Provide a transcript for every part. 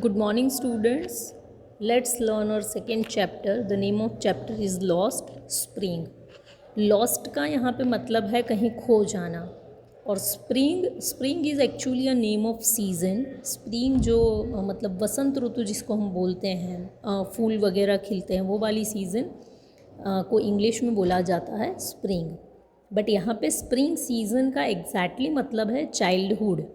Good morning, students. Let's learn our second chapter. The name of chapter is Lost Spring. Lost का यहाँ पे मतलब है कहीं खो जाना, और spring is actually a name of season. Spring जो मतलब वसंत ऋतु जिसको हम बोलते हैं, फूल वगैरह खिलते हैं, वो वाली सीज़न को इंग्लिश में बोला जाता है स्प्रिंग. बट यहाँ पे स्प्रिंग सीज़न का एग्जैक्टली मतलब है चाइल्डहुड.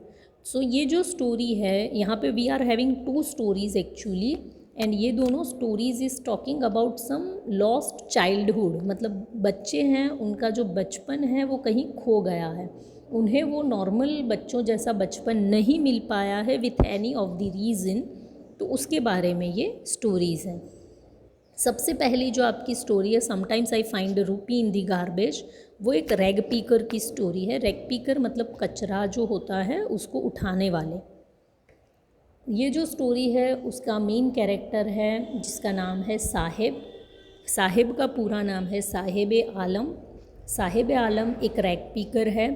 सो ये जो स्टोरी है यहाँ पे we are having two stories actually, and ये दोनों stories is talking about some lost childhood. मतलब बच्चे हैं, उनका जो बचपन है वो कहीं खो गया है, उन्हें वो नॉर्मल बच्चों जैसा बचपन नहीं मिल पाया है with any of the reason. तो उसके बारे में ये स्टोरीज़ हैं. सबसे पहली जो आपकी स्टोरी है, समटाइम्स आई फाइंड रूपी इन दी गार्बेज, वो एक रैग पीकर की स्टोरी है. रैग पीकर मतलब कचरा जो होता है उसको उठाने वाले. ये जो स्टोरी है उसका मेन कैरेक्टर है जिसका नाम है साहिब. साहिब का पूरा नाम है साहिब आलम. साहिब आलम एक रैग पीकर है.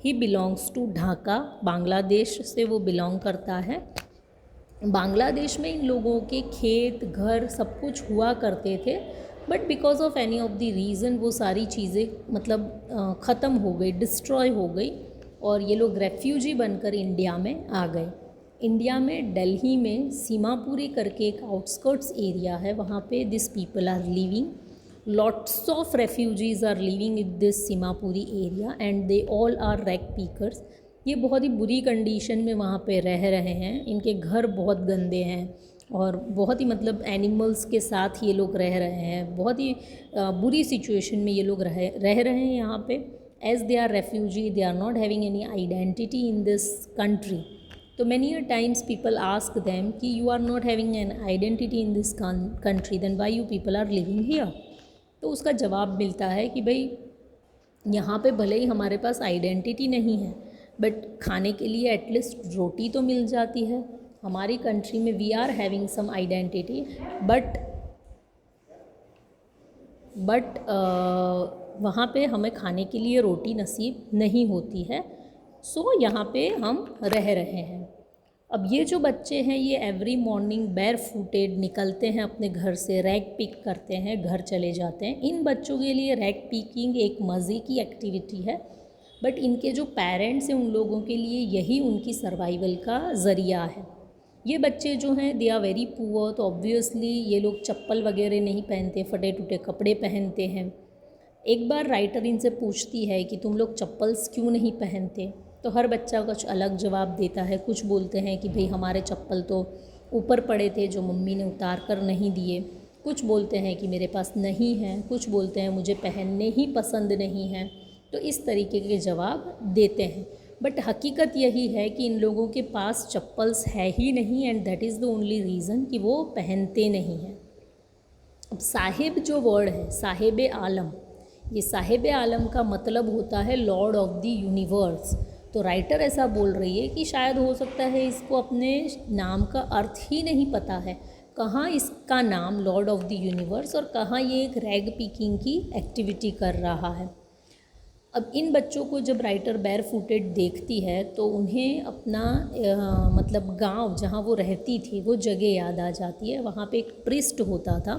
He belongs to Dhaka, Bangladesh से वो बिलोंग करता है. बांग्लादेश में इन लोगों के खेत घर सब कुछ हुआ करते थे, but because of any of the reason वो सारी चीज़ें मतलब ख़त्म हो गई, डिस्ट्रॉय हो गई, और ये लोग रेफ्यूजी बनकर इंडिया में आ गए. इंडिया में दिल्ली में सीमापुरी करके एक आउटस्कर्ट्स एरिया है, वहाँ पे this people are living. Lots of refugees are living in this Seemapuri area and they all are rag pickers. ये बहुत ही बुरी कंडीशन में वहाँ पे रह रहे हैं. इनके घर बहुत गंदे हैं और बहुत ही मतलब एनिमल्स के साथ ये लोग रह रहे हैं. बहुत ही बुरी सिचुएशन में ये लोग रह रहे हैं यहाँ पे. As they are refugee, they are not having any identity in this country. तो many a times people ask them कि you are not having an identity in this country, then why you people are living here. तो उसका जवाब मिलता है कि भाई यहाँ पे भले ही हमारे पास आइडेंटिटी नहीं है, बट खाने के लिए एटलीस्ट रोटी तो मिल जाती है. हमारी कंट्री में we are having some identity, but वहाँ पे हमें खाने के लिए रोटी नसीब नहीं होती है. सो यहाँ पे हम रह रहे हैं. अब ये जो बच्चे हैं ये एवरी मॉर्निंग बेयर फूटेड निकलते हैं अपने घर से, रैग पिक करते हैं, घर चले जाते हैं. इन बच्चों के लिए रैग पिकिंग एक मज़े की एक्टिविटी है, बट इनके जो पेरेंट्स हैं उन लोगों के लिए यही उनकी सर्वाइवल का ज़रिया है. ये बच्चे जो हैं दे आर वेरी पुअर, तो ऑब्वियसली ये लोग चप्पल वगैरह नहीं पहनते, फटे टूटे कपड़े पहनते हैं. एक बार राइटर इनसे पूछती है कि तुम लोग चप्पल्स क्यों नहीं पहनते, तो हर बच्चा कुछ अलग जवाब देता है. कुछ बोलते हैं कि भाई हमारे चप्पल तो ऊपर पड़े थे जो मम्मी ने उतार कर नहीं दिए. कुछ बोलते हैं कि मेरे पास नहीं है. कुछ बोलते हैं मुझे पहनने ही पसंद नहीं है. तो इस तरीके के जवाब देते हैं. बट हकीकत यही है कि इन लोगों के पास चप्पल्स है ही नहीं, and that is the only reason कि वो पहनते नहीं हैं. अब साहिब जो वर्ड है, साहिब आलम, ये साहिब आलम का मतलब होता है लॉर्ड ऑफ द यूनिवर्स. तो राइटर ऐसा बोल रही है कि शायद हो सकता है इसको अपने नाम का अर्थ ही नहीं पता है, कहाँ इसका नाम लॉर्ड ऑफ द यूनिवर्स और कहाँ ये एक रैग पिकिंग की एक्टिविटी कर रहा है. अब इन बच्चों को जब राइटर बेयर फूटेड देखती है तो उन्हें अपना मतलब गांव जहाँ वो रहती थी वो जगह याद आ जाती है. वहाँ पे एक प्रिस्ट होता था,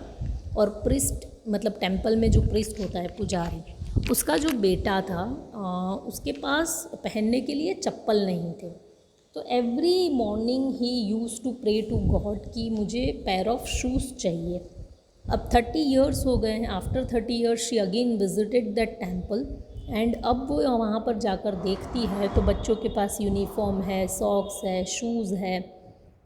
और प्रिस्ट मतलब टेंपल में जो प्रिस्ट होता है, पुजारी, उसका जो बेटा था उसके पास पहनने के लिए चप्पल नहीं थे. तो every morning he used to pray to God कि मुझे पेयर ऑफ शूज़ चाहिए. अब 30 ईयर्स हो गए हैं. After 30 years she again visited that temple, and अब वो वहाँ पर जाकर देखती है तो बच्चों के पास यूनिफॉर्म है, सॉक्स है, शूज़ है.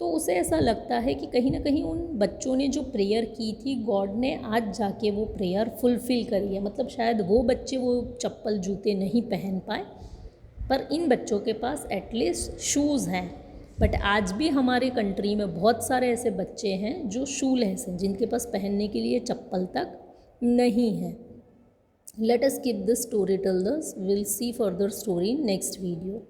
तो उसे ऐसा लगता है कि कहीं ना कहीं उन बच्चों ने जो प्रेयर की थी, गॉड ने आज जाके वो प्रेयर फुलफ़िल करी है. मतलब शायद वो बच्चे वो चप्पल जूते नहीं पहन पाए, पर इन बच्चों के पास एटलीस्ट शूज़ हैं. बट आज भी हमारे कंट्री में बहुत सारे ऐसे बच्चे हैं जो शूलेस हैं, जिनके पास पहनने के लिए चप्पल तक नहीं है. Let us keep this story till this. We'll see further story in next video.